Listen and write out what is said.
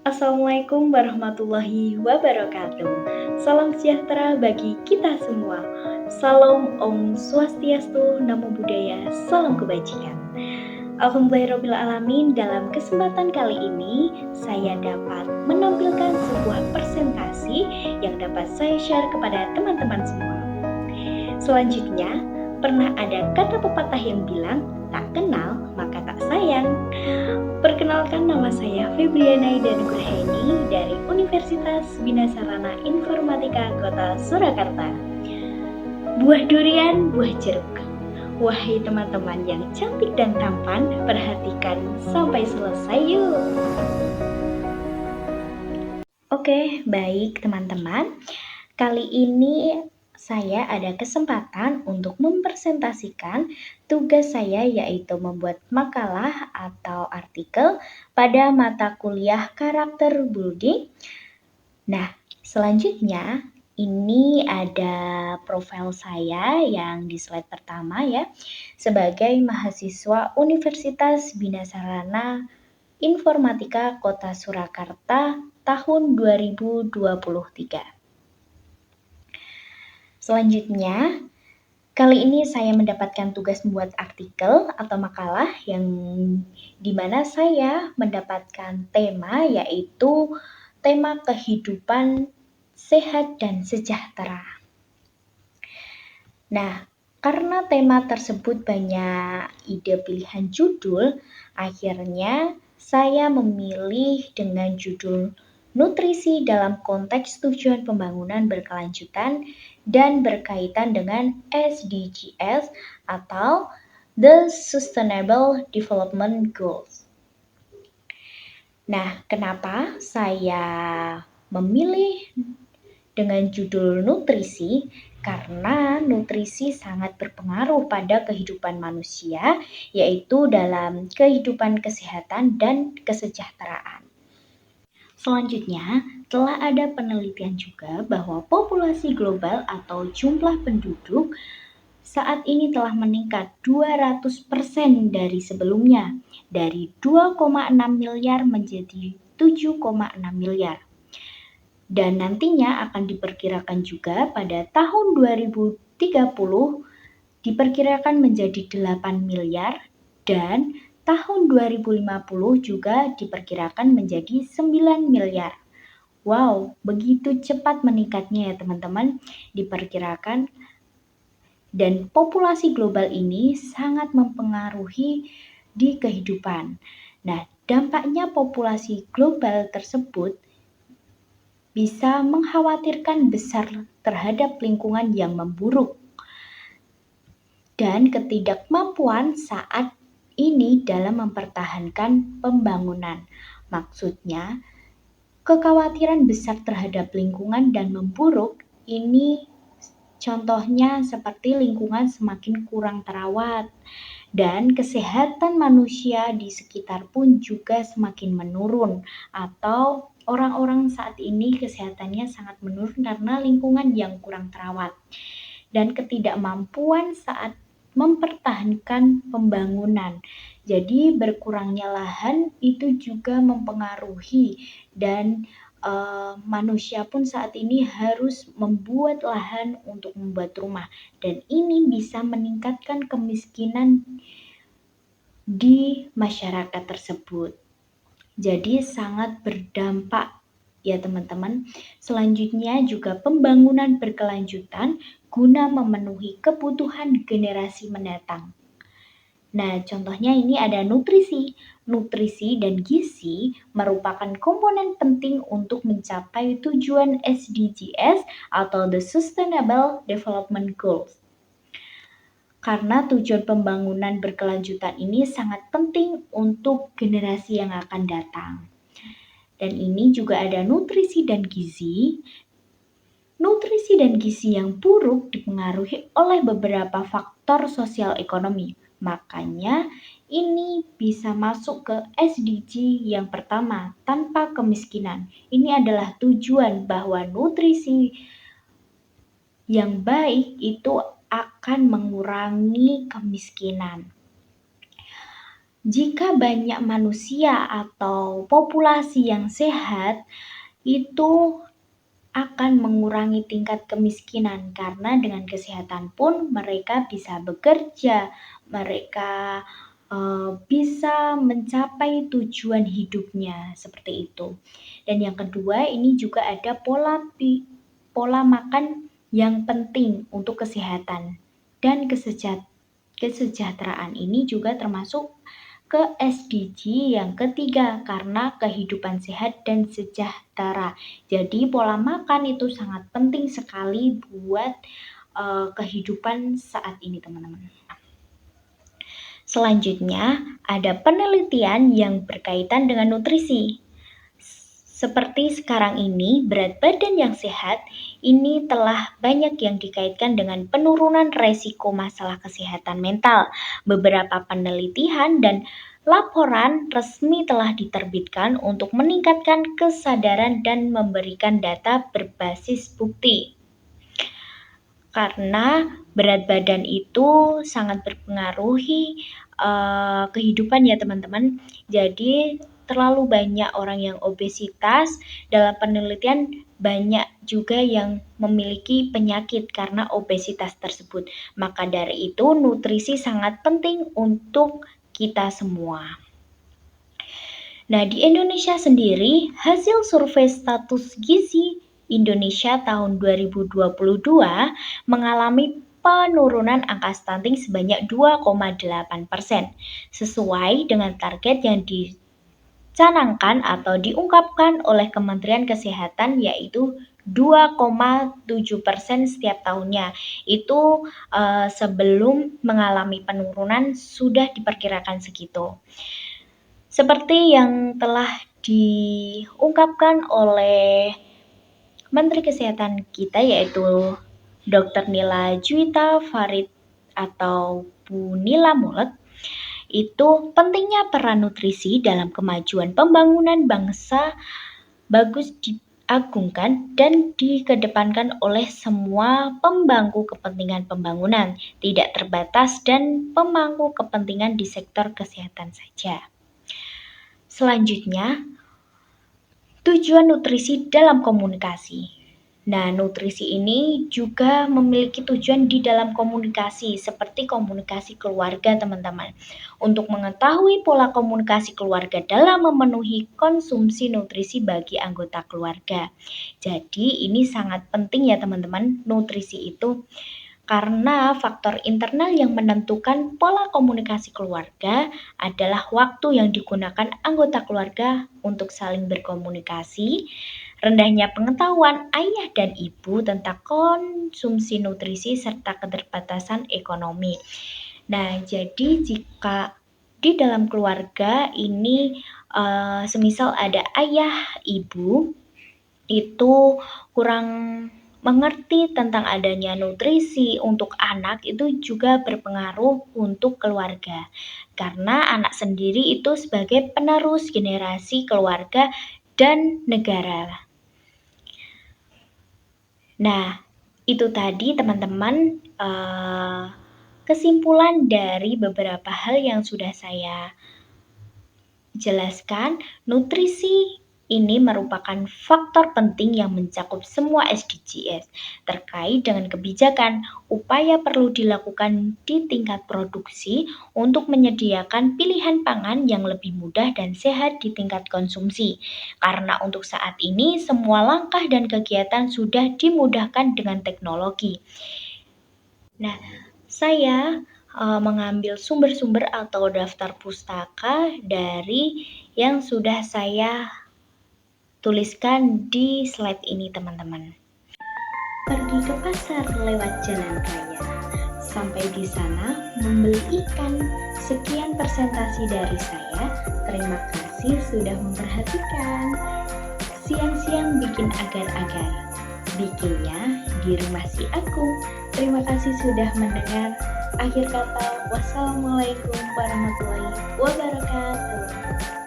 Assalamualaikum warahmatullahi wabarakatuh. Salam sejahtera bagi kita semua. Salam Om Swastiastu, Namo Buddhaya, Salam Kebajikan. Alhamdulillahirrahmanirrahim, dalam kesempatan kali ini saya dapat menampilkan sebuah presentasi yang dapat saya share kepada teman-teman semua. Selanjutnya, pernah ada kata pepatah yang bilang, tak kenal maka tak sayang. Perkenalkan, nama saya Febriana Ida Nugraini dari Universitas Bina Sarana Informatika Kota Surakarta. Buah durian, buah jeruk. Wahai teman-teman yang cantik dan tampan, perhatikan sampai selesai yuk. Oke, baik teman-teman. Kali ini saya ada kesempatan untuk mempresentasikan tugas saya, yaitu membuat makalah atau artikel pada mata kuliah karakter building. Nah, selanjutnya ini ada profil saya yang di slide pertama ya, sebagai mahasiswa Universitas Bina Sarana Informatika Kota Surakarta tahun 2023. Selanjutnya, kali ini saya mendapatkan tugas membuat artikel atau makalah yang dimana saya mendapatkan tema, yaitu tema kehidupan sehat dan sejahtera. Nah, karena tema tersebut banyak ide pilihan judul, akhirnya saya memilih dengan judul Nutrisi dalam konteks tujuan pembangunan berkelanjutan dan berkaitan dengan SDGs atau The Sustainable Development Goals. Nah, kenapa saya memilih dengan judul nutrisi? Karena nutrisi sangat berpengaruh pada kehidupan manusia, yaitu dalam kehidupan kesehatan dan kesejahteraan. Selanjutnya, telah ada penelitian juga bahwa populasi global atau jumlah penduduk saat ini telah meningkat 200% dari sebelumnya, dari 2,6 miliar menjadi 7,6 miliar. Dan nantinya akan diperkirakan juga pada tahun 2030 diperkirakan menjadi 8 miliar dan tahun 2050 juga diperkirakan menjadi 9 miliar. Wow, begitu cepat meningkatnya ya teman-teman, diperkirakan. Dan populasi global ini sangat mempengaruhi di kehidupan. Nah, dampaknya populasi global tersebut bisa mengkhawatirkan besar terhadap lingkungan yang memburuk dan ketidakmampuan saat ini dalam mempertahankan pembangunan. Maksudnya, kekhawatiran besar terhadap lingkungan dan memburuk ini contohnya seperti lingkungan semakin kurang terawat dan kesehatan manusia di sekitar pun juga semakin menurun, atau orang-orang saat ini kesehatannya sangat menurun karena lingkungan yang kurang terawat dan ketidakmampuan saat mempertahankan pembangunan. Jadi berkurangnya lahan itu juga mempengaruhi dan manusia pun saat ini harus membuat lahan untuk membuat rumah, dan ini bisa meningkatkan kemiskinan di masyarakat tersebut. Jadi sangat berdampak ya teman-teman. Selanjutnya juga pembangunan berkelanjutan guna memenuhi kebutuhan generasi mendatang. Nah, contohnya ini ada nutrisi. Nutrisi dan gizi merupakan komponen penting untuk mencapai tujuan SDGs atau The Sustainable Development Goals. Karena tujuan pembangunan berkelanjutan ini sangat penting untuk generasi yang akan datang. Dan ini juga ada nutrisi dan gizi. Nutrisi dan gizi yang buruk dipengaruhi oleh beberapa faktor sosial ekonomi. Makanya ini bisa masuk ke SDG yang pertama, tanpa kemiskinan. Ini adalah tujuan bahwa nutrisi yang baik itu akan mengurangi kemiskinan. Jika banyak manusia atau populasi yang sehat, itu akan mengurangi tingkat kemiskinan karena dengan kesehatan pun mereka bisa bekerja, mereka bisa mencapai tujuan hidupnya seperti itu. Dan yang kedua, ini juga ada pola makan yang penting untuk kesehatan dan kesejahteraan ini juga termasuk ke SDG yang ketiga karena kehidupan sehat dan sejahtera. Jadi pola makan itu sangat penting sekali buat kehidupan saat ini teman-teman. Selanjutnya ada penelitian yang berkaitan dengan nutrisi. Seperti sekarang ini, berat badan yang sehat ini telah banyak yang dikaitkan dengan penurunan resiko masalah kesehatan mental. Beberapa penelitian dan laporan resmi telah diterbitkan untuk meningkatkan kesadaran dan memberikan data berbasis bukti. Karena berat badan itu sangat berpengaruhi kehidupan ya teman-teman. Jadi terlalu banyak orang yang obesitas, dalam penelitian banyak juga yang memiliki penyakit karena obesitas tersebut. Maka dari itu nutrisi sangat penting untuk kita semua. Nah, di Indonesia sendiri, hasil survei status gizi Indonesia tahun 2022 mengalami penurunan angka stunting sebanyak 2,8%, sesuai dengan target yang dicanangkan atau diungkapkan oleh Kementerian Kesehatan yaitu 2,7% setiap tahunnya. Itu sebelum mengalami penurunan sudah diperkirakan segitu. Seperti yang telah diungkapkan oleh Menteri Kesehatan kita yaitu Dr. Nila Juwita Farid atau Bu Nila Mulek, itu pentingnya peran nutrisi dalam kemajuan pembangunan bangsa bagus diagungkan dan dikedepankan oleh semua pemangku kepentingan pembangunan, tidak terbatas dan pemangku kepentingan di sektor kesehatan saja. Selanjutnya, tujuan nutrisi dalam komunikasi. Nah, nutrisi ini juga memiliki tujuan di dalam komunikasi, seperti komunikasi keluarga, teman-teman. Untuk mengetahui pola komunikasi keluarga dalam memenuhi konsumsi nutrisi bagi anggota keluarga. Jadi, ini sangat penting ya, teman-teman, nutrisi itu. Karena faktor internal yang menentukan pola komunikasi keluarga adalah waktu yang digunakan anggota keluarga untuk saling berkomunikasi, rendahnya pengetahuan ayah dan ibu tentang konsumsi nutrisi, serta keterbatasan ekonomi. Nah, jadi jika di dalam keluarga ini semisal ada ayah ibu itu kurang mengerti tentang adanya nutrisi untuk anak, itu juga berpengaruh untuk keluarga. Karena anak sendiri itu sebagai penerus generasi keluarga dan negara. Nah, itu tadi teman-teman kesimpulan dari beberapa hal yang sudah saya jelaskan. Nutrisi ini merupakan faktor penting yang mencakup semua SDGs terkait dengan kebijakan. Upaya perlu dilakukan di tingkat produksi untuk menyediakan pilihan pangan yang lebih mudah dan sehat di tingkat konsumsi. Karena untuk saat ini semua langkah dan kegiatan sudah dimudahkan dengan teknologi. Nah, saya mengambil sumber-sumber atau daftar pustaka dari yang sudah saya tuliskan di slide ini teman-teman. Pergi ke pasar lewat jalan raya. Sampai di sana membeli ikan. Sekian presentasi dari saya. Terima kasih sudah memperhatikan. Siang-siang bikin agar-agar. Bikinnya di rumah si aku. Terima kasih sudah mendengar. Akhir kata, wassalamualaikum warahmatullahi wabarakatuh.